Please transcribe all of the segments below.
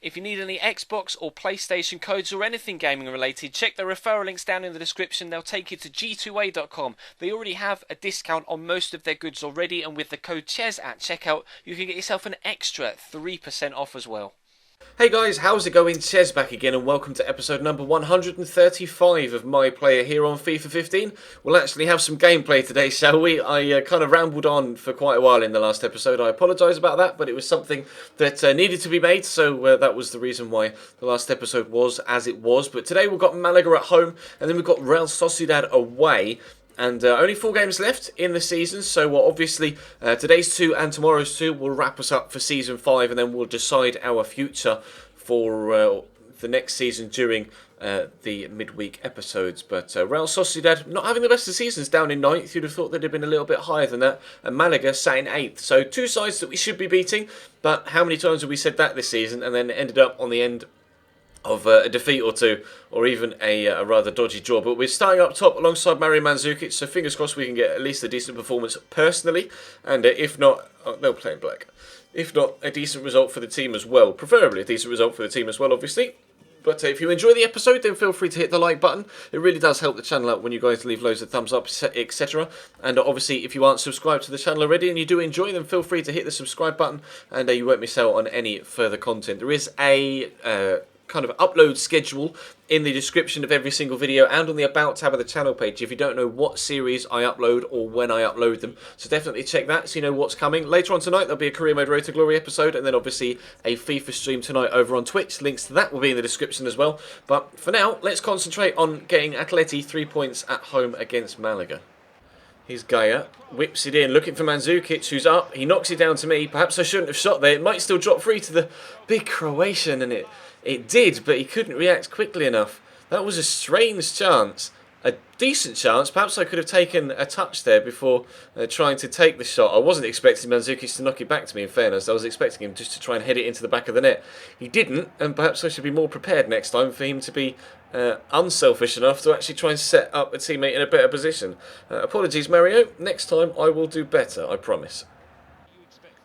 If you need any Xbox or PlayStation codes or anything gaming related, check the referral links down in the description. They'll take you to g2a.com. They already have a discount on most of their goods already, and with the code CHES at checkout, you can get yourself an extra 3% off as well. Hey guys, how's it going? Chez back again and welcome to episode number 135 of My Player here on FIFA 15. We'll actually have some gameplay today, shall we? I kind of rambled on for quite a while in the last episode. I apologise about that, but it was something that needed to be made, so that was the reason why the last episode was as it was. But today we've got Malaga at home and then we've got Real Sociedad away. And only 4 games left in the season, so obviously today's 2 and tomorrow's 2 will wrap us up for Season 5, and then we'll decide our future for the next season during the midweek episodes. But Real Sociedad not having the best of seasons, down in 9th. You'd have thought they'd have been a little bit higher than that. And Malaga sat in 8th. So 2 sides that we should be beating, but how many times have we said that this season and then ended up on the end of a defeat or 2, or even a rather dodgy draw. But we're starting up top alongside Mario Mandzukic, so fingers crossed we can get at least a decent performance personally, and if not, they'll play in black. If not, a decent result for the team as well, preferably a decent result for the team as well, obviously. But if you enjoy the episode, then feel free to hit the like button. It really does help the channel out when you guys leave loads of thumbs up, etc. And obviously, if you aren't subscribed to the channel already and you do enjoy them, feel free to hit the subscribe button, and you won't miss out on any further content. There is a kind of upload schedule in the description of every single video and on the About tab of the channel page if you don't know what series I upload or when I upload them. So definitely check that so you know what's coming. Later on tonight there'll be a Career Mode Road to Glory episode, and then obviously a FIFA stream tonight over on Twitch. Links to that will be in the description as well. But for now, let's concentrate on getting Atleti 3 points at home against Malaga. Here's Gaia, whips it in, looking for Mandzukic, who's up. He knocks it down to me. Perhaps I shouldn't have shot there. It might still drop free to the big Croatian, and it did, but he couldn't react quickly enough. That was a strange chance. A decent chance. Perhaps I could have taken a touch there before trying to take the shot. I wasn't expecting Mandzukic to knock it back to me, in fairness. I was expecting him just to try and head it into the back of the net. He didn't, and perhaps I should be more prepared next time for him to be unselfish enough to actually try and set up a teammate in a better position. Apologies, Mario. Next time I will do better, I promise.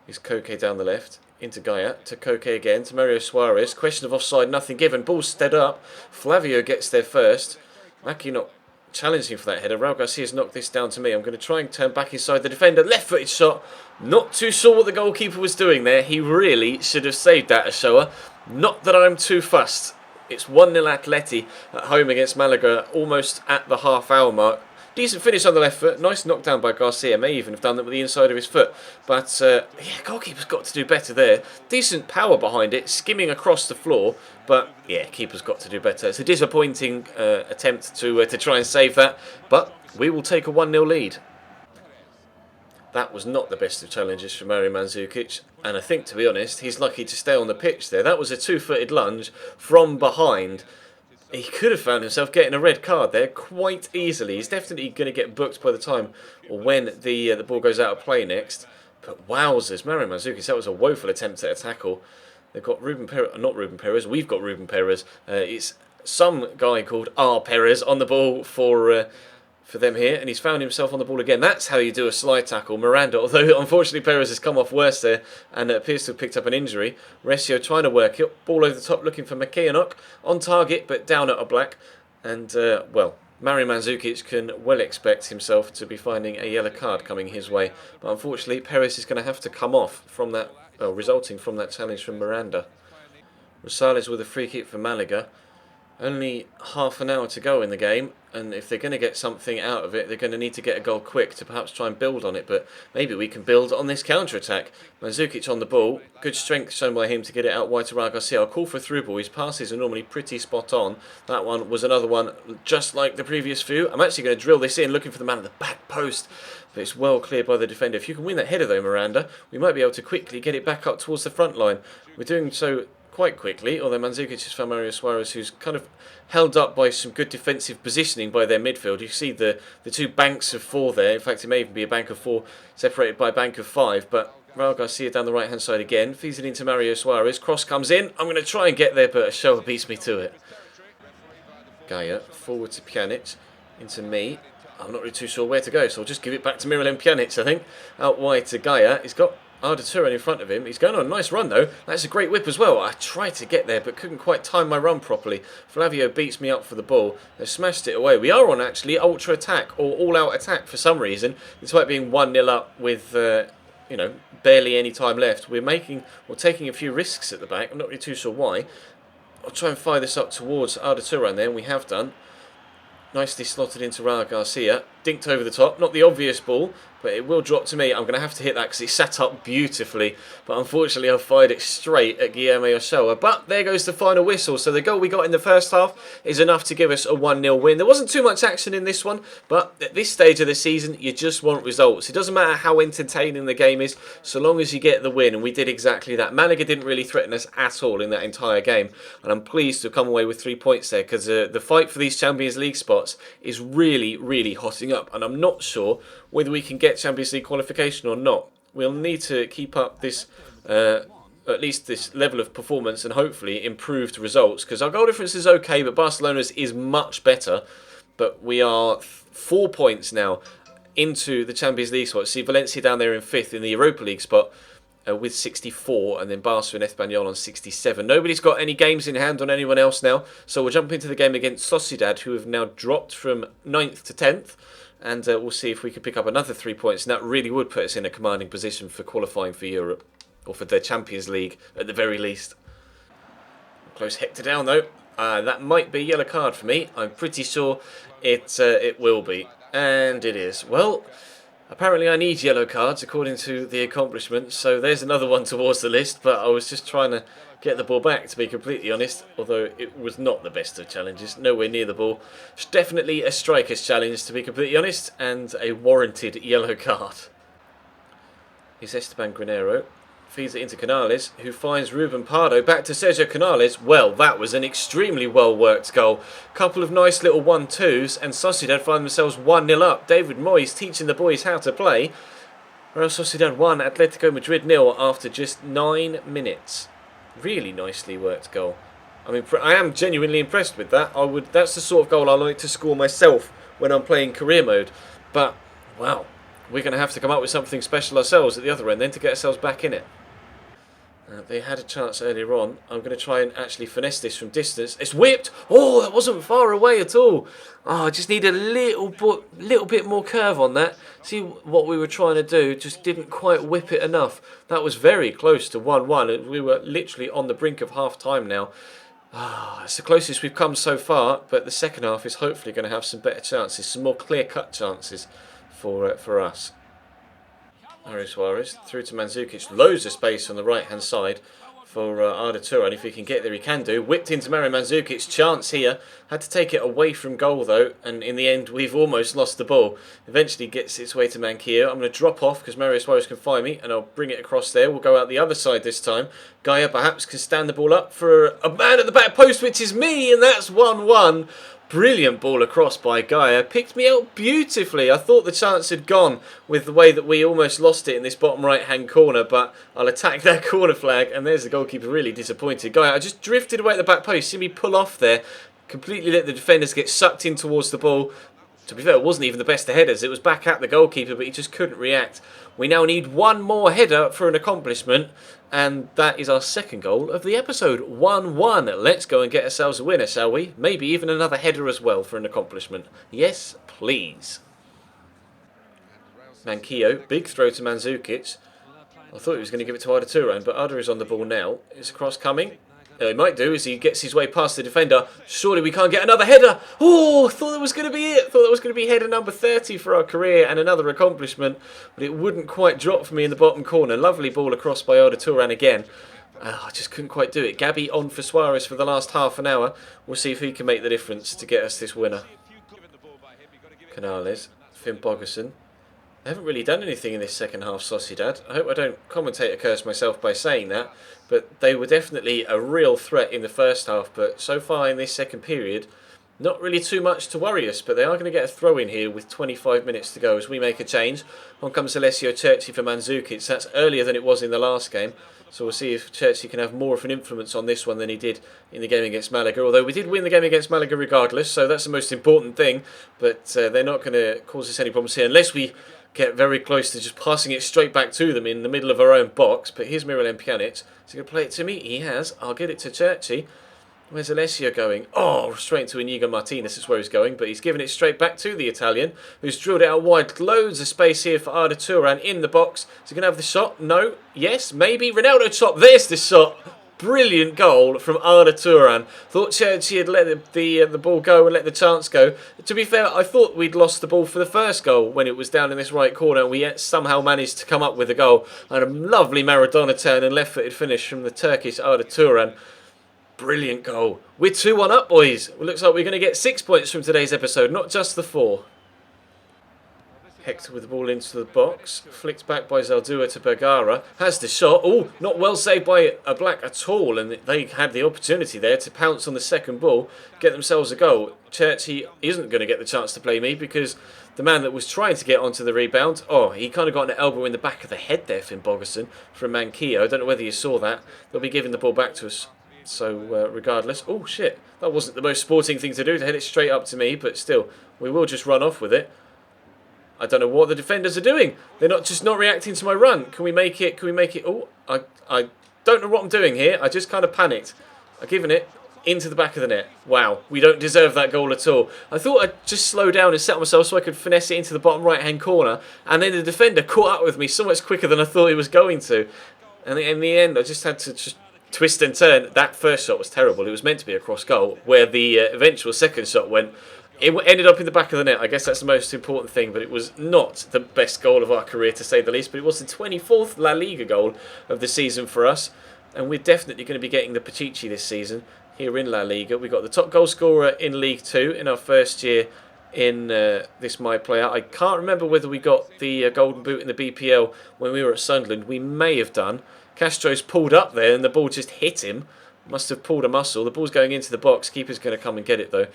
Here's Koke down the left. Into Gaia, to Koke again, to Mario Suarez. Question of offside, nothing given. Ball stead up. Flavio gets there first. Maki not challenging for that header. Raul Garcia's knocked this down to me. I'm going to try and turn back inside the defender. Left-footed shot. Not too sure what the goalkeeper was doing there. He really should have saved that, Ashoa. Not that I'm too fussed. It's 1-0 Atleti at home against Malaga, almost at the half-hour mark. Decent finish on the left foot. Nice knockdown by Garcia. May even have done that with the inside of his foot. But, yeah, goalkeeper's got to do better there. Decent power behind it, skimming across the floor. But, yeah, keeper's got to do better. It's a disappointing attempt to try and save that. But we will take a 1-0 lead. That was not the best of challenges for Mario Mandzukic. And I think, to be honest, he's lucky to stay on the pitch there. That was a 2-footed lunge from behind. He could have found himself getting a red card there quite easily. He's definitely going to get booked by the time or when the ball goes out of play next. But wowzers, Mario Mandzukic, that was a woeful attempt at a tackle. They've got Ruben Perez, not Ruben Perez, we've got Ruben Perez. It's some guy called R. Perez on the ball for them here, and he's found himself on the ball again. That's how you do a slide tackle. Miranda, although unfortunately Perez has come off worse there and appears to have picked up an injury. Resio trying to work it. Ball over the top looking for McKeownok. On target, but down at a black. And, well, Mario Mandzukic can well expect himself to be finding a yellow card coming his way. But unfortunately, Perez is going to have to come off from that, resulting from that challenge from Miranda. Rosales with a free kick for Malaga. Only half an hour to go in the game, and if they're going to get something out of it, they're going to need to get a goal quick to perhaps try and build on it, but maybe we can build on this counter-attack. Mandzukic on the ball, good strength shown by him to get it out wide to Raul Garcia. I'll call for a through ball. His passes are normally pretty spot on. That one was another one just like the previous few. I'm actually going to drill this in, looking for the man at the back post, but it's well cleared by the defender. If you can win that header though, Miranda, we might be able to quickly get it back up towards the front line. We're doing so quite quickly, although Mandzukic has found Mario Suarez, who's kind of held up by some good defensive positioning by their midfield. You see the 2 banks of 4 there. In fact, it may even be a bank of 4 separated by a bank of 5, but Raul Garcia down the right-hand side again, feeds it into Mario Suarez. Cross comes in. I'm going to try and get there, but Ashoa beats me to it. Gaia, forward to Pjanic, into me. I'm not really too sure where to go, so I'll just give it back to Miralem Pjanic, I think. Out wide to Gaia. He's got Arda Turan in front of him. He's going on a nice run though. That's a great whip as well. I tried to get there but couldn't quite time my run properly. Flavio beats me up for the ball. They've smashed it away. We are on actually ultra attack or all out attack for some reason. Despite being 1-0 up with barely any time left. We're taking a few risks at the back. I'm not really too sure why. I'll try and fire this up towards Arda Turan there, and we have done. Nicely slotted into Raul Garcia. Dinked over the top. Not the obvious ball, but it will drop to me. I'm going to have to hit that because it sat up beautifully. But unfortunately, I fired it straight at Guillermo Ochoa. But there goes the final whistle. So the goal we got in the first half is enough to give us a 1-0 win. There wasn't too much action in this one, but at this stage of the season, you just want results. It doesn't matter how entertaining the game is, so long as you get the win. And we did exactly that. Malaga didn't really threaten us at all in that entire game. And I'm pleased to have come away with 3 points there because the fight for these Champions League spots is really, really hotting up. And I'm not sure whether we can get Champions League qualification or not. We'll need to keep up this, at least this level of performance and hopefully improved results because our goal difference is okay, but Barcelona's is much better. But we are 4 points now into the Champions League spot. See Valencia down there in 5th in the Europa League spot with 64, and then Barca and Espanyol on 67. Nobody's got any games in hand on anyone else now, so we'll jump into the game against Sociedad, who have now dropped from 9th to 10th. And we'll see if we can pick up another 3 points. And that really would put us in a commanding position for qualifying for Europe. Or for the Champions League, at the very least. Close Hector down, though. That might be a yellow card for me. I'm pretty sure it will be. And it is. Well, apparently I need yellow cards, according to the accomplishments. So there's another one towards the list. But I was just trying to get the ball back, to be completely honest, although it was not the best of challenges, nowhere near the ball. It's definitely a striker's challenge, to be completely honest, and a warranted yellow card. Here's Esteban Granero, feeds it into Canales, who finds Ruben Pardo, back to Sergio Canales. Well, that was an extremely well-worked goal. Couple of nice little 1-2s, and Sociedad find themselves 1-0 up. David Moyes teaching the boys how to play. Real Sociedad 1, Atletico Madrid 0 after just 9 minutes. Really nicely worked goal. I am genuinely impressed with that. That's the sort of goal I like to score myself when I'm playing career mode. But, wow, we're going to have to come up with something special ourselves at the other end then to get ourselves back in it. They had a chance earlier on. I'm going to try and actually finesse this from distance. It's whipped! Oh, that wasn't far away at all. Oh, I just need a little bit more curve on that. See what we were trying to do, just didn't quite whip it enough. That was very close to 1-1. We were literally on the brink of half-time now. It's the closest we've come so far, but the second half is hopefully going to have some better chances, some more clear-cut chances for us. Mario Suarez through to Mandzukic. Loads of space on the right-hand side for Arda Turan. If he can get there, he can do. Whipped into Mario Mandzukic. Chance here. Had to take it away from goal, though. And in the end, we've almost lost the ball. Eventually gets its way to Manquillo. I'm going to drop off because Mario Suarez can find me. And I'll bring it across there. We'll go out the other side this time. Gaia perhaps can stand the ball up for a man at the back post, which is me. And that's 1-1. Brilliant ball across by Gaia. Picked me out beautifully. I thought the chance had gone with the way that we almost lost it in this bottom right-hand corner, but I'll attack that corner flag, and there's the goalkeeper really disappointed. Gaia, I just drifted away at the back post. See me pull off there. Completely let the defenders get sucked in towards the ball. To be fair, it wasn't even the best of headers. It was back at the goalkeeper, but he just couldn't react. We now need one more header for an accomplishment, and that is our second goal of the episode. 1-1. Let's go and get ourselves a winner, shall we? Maybe even another header as well for an accomplishment. Yes, please. Manquillo, big throw to Mandzukic. I thought he was going to give it to Arda Turan, but Arda is on the ball now. Is a cross coming? He might do as he gets his way past the defender. Surely we can't get another header. Oh, thought that was going to be it. Thought that was going to be header number 30 for our career and another accomplishment. But it wouldn't quite drop for me in the bottom corner. Lovely ball across by Arda Turan again. I just couldn't quite do it. Gabby on for Suarez for the last half an hour. We'll see if he can make the difference to get us this winner. Canales, Finn Bogerson. They haven't really done anything in this second half, Sociedad. I hope I don't commentate a curse myself by saying that, but they were definitely a real threat in the first half, but so far in this second period, not really too much to worry us, but they are going to get a throw in here with 25 minutes to go as we make a change. On comes Alessio Cerci for Mandzukic. That's earlier than it was in the last game, so we'll see if Cerci can have more of an influence on this one than he did in the game against Malaga, although we did win the game against Malaga regardless, so that's the most important thing, but they're not going to cause us any problems here unless we get very close to just passing it straight back to them in the middle of our own box. But here's Miralem Pjanic. Is he going to play it to me? He has. I'll get it to Churchy. Where's Alessio going? Oh, straight into Inigo Martinez is where he's going, but he's giving it straight back to the Italian, who's drilled it out wide. Loads of space here for Arda Turan in the box. Is he going to have the shot? No. Yes, maybe. Ronaldo chop. There's the shot. Brilliant goal from Arda Turan. Thought Churchy had let the ball go and let the chance go. To be fair, I thought we'd lost the ball for the first goal when it was down in this right corner, and we somehow managed to come up with a goal. And a lovely Maradona turn and left-footed finish from the Turkish Arda Turan. Brilliant goal. We're 2-1 up, boys. It looks like we're going to get 6 points from today's episode, not just the 4. Hector with the ball into the box. Flicked back by Zaldua to Bergara. Has the shot. Oh, not well saved by a Black at all. And they had the opportunity there to pounce on the second ball, get themselves a goal. Churchy isn't going to get the chance to play me because the man that was trying to get onto the rebound, he kind of got an elbow in the back of the head there, Finn Bogerson, from Manquillo. I don't know whether you saw that. They'll be giving the ball back to us. So, regardless... Oh, shit. That wasn't the most sporting thing to do, to head it straight up to me. But still, we will just run off with it. I don't know what the defenders are doing. They're not reacting to my run. Can we make it? Can we make it? Oh, I don't know what I'm doing here. I just kind of panicked. I've given it into the back of the net. Wow, we don't deserve that goal at all. I thought I'd just slow down and set myself so I could finesse it into the bottom right-hand corner. And then the defender caught up with me so much quicker than I thought he was going to. And in the end, I just had to twist and turn. That first shot was terrible. It was meant to be a cross goal. Where the eventual second shot went, it ended up in the back of the net. I guess that's the most important thing, but it was not the best goal of our career, to say the least. But it was the 24th La Liga goal of the season for us, and we're definitely going to be getting the Pichichi this season here in La Liga. We got the top goal scorer in League 2 in our first year in this My Player. I can't remember whether we got the Golden Boot in the BPL when we were at Sunderland. We may have done. Castro's pulled up there and the ball just hit him. Must have pulled a muscle. The ball's going into the box. Keeper's going to come and get it though.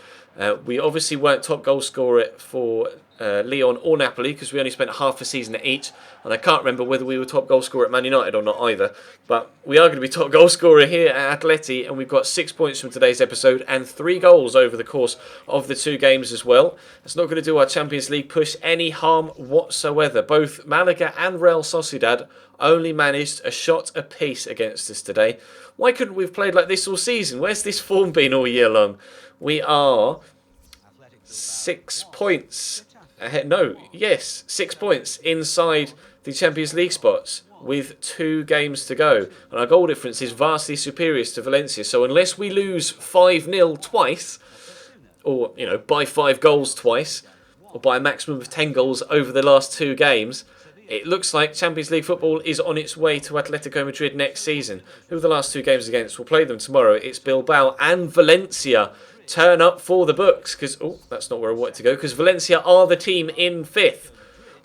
We obviously weren't top goal scorer for Lyon or Napoli because we only spent half a season at each. And I can't remember whether we were top goal scorer at Man United or not either. But we are going to be top goal scorer here at Atleti, and we've got 6 points from today's episode and 3 goals over the course of the 2 games as well. That's not going to do our Champions League push any harm whatsoever. Both Malaga and Real Sociedad only managed a shot apiece against us today. Why couldn't we have played like this all season? Where's this form been all year long? We are 6 points ahead. No, yes, 6 points inside the Champions League spots with 2 games to go. And our goal difference is vastly superior to Valencia. So unless we lose 5-0 twice, or, by 5 goals twice, or by a maximum of 10 goals over the last 2 games, it looks like Champions League football is on its way to Atletico Madrid next season. Who are the last 2 games against? We'll play them tomorrow. It's Bilbao and Valencia. Turn up for the books, because... Oh, that's not where I wanted to go, because Valencia are the team in 5th.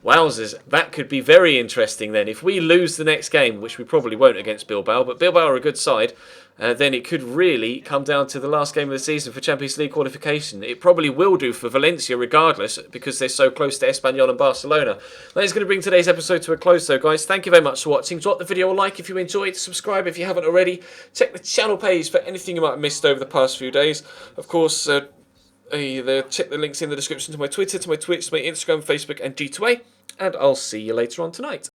Wowzers, that could be very interesting then. If we lose the next game, which we probably won't against Bilbao, but Bilbao are a good side, then it could really come down to the last game of the season for Champions League qualification. It probably will do for Valencia regardless, because they're so close to Espanyol and Barcelona. That is going to bring today's episode to a close though, guys. Thank you very much for watching. Drop the video a like if you enjoyed, subscribe if you haven't already. Check the channel page for anything you might have missed over the past few days. Of course, check the links in the description to my Twitter, to my Twitch, to my Instagram, Facebook and G2A. And I'll see you later on tonight.